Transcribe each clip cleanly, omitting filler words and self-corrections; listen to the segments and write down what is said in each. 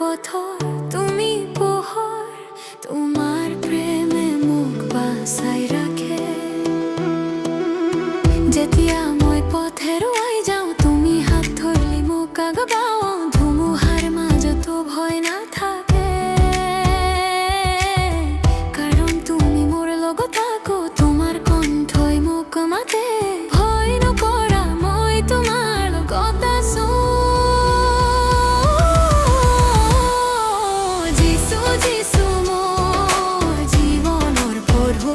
পথ তুমি পোহর, তোমার প্রেমে মুখ বাসাই রাখে। যেতিয়া মই পথের আই যাও, তুমি হাত ধরলি মোক আগবাও, ধুমুহার মাজতো ভয় না থাকে, কারণ তুমি মোর লগত থাকো, তোমার কণ্ঠই মোক মাতে। ভয় নকৰা, মই তোমাৰ লগত আছো। যিশু যিশু মোৰ জীৱনৰ প্ৰভু,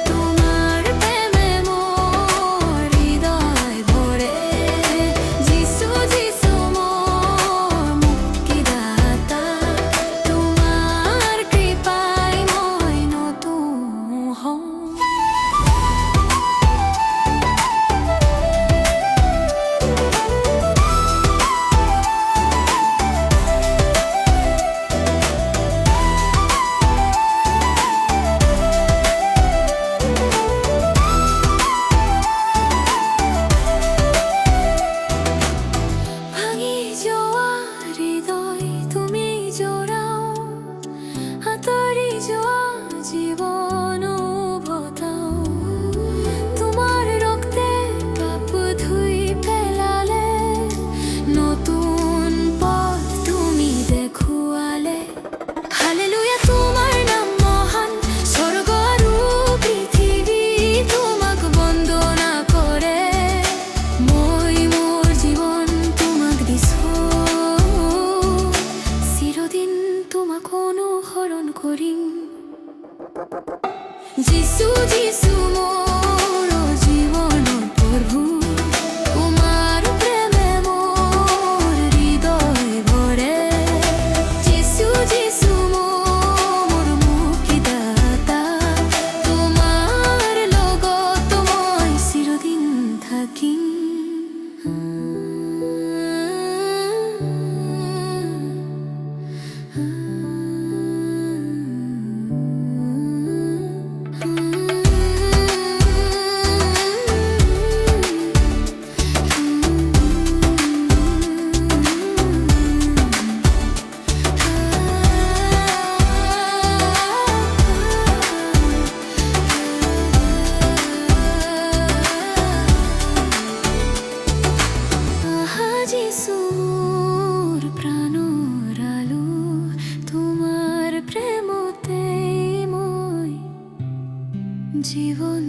তোমাৰ প্ৰেমে মোৰ হৃদয় ভৰে। যিশু যিশু মোৰ মুক্তিদাতা, তোমাৰ কৃপাই মই নতুন হওঁ। ভাঙি যোৱা হৃদয় তুমি জোৰাও, আঁতৰি যোৱা জীৱন উভতাও। তোমাৰ ৰক্তে পাপ ধুই পেলালে, নতুন পথ তুমি দেখুৱালে। হালেলুয়া, তোমাৰ নাম মহান, স্বৰ্গ আৰু পৃথিৱী তোমাক বন্দনা কৰে। মই মোৰ জীৱন তোমাক দিছো, চিৰদিন তোমাক অনুসৰণ কৰিম। যিশু যিশু মোৰ জীৱনৰ প্ৰভু, তোমাৰ প্ৰেমে মোৰ হৃদয় ভৰে। যিশু যিশু মোৰ মুক্তিদাতা, তোমাৰ লগত মই চিৰদিন থাকিম। যিশু মোৰ প্ৰাণৰ আলো, তোমাৰ প্ৰেমতে মই জীৱন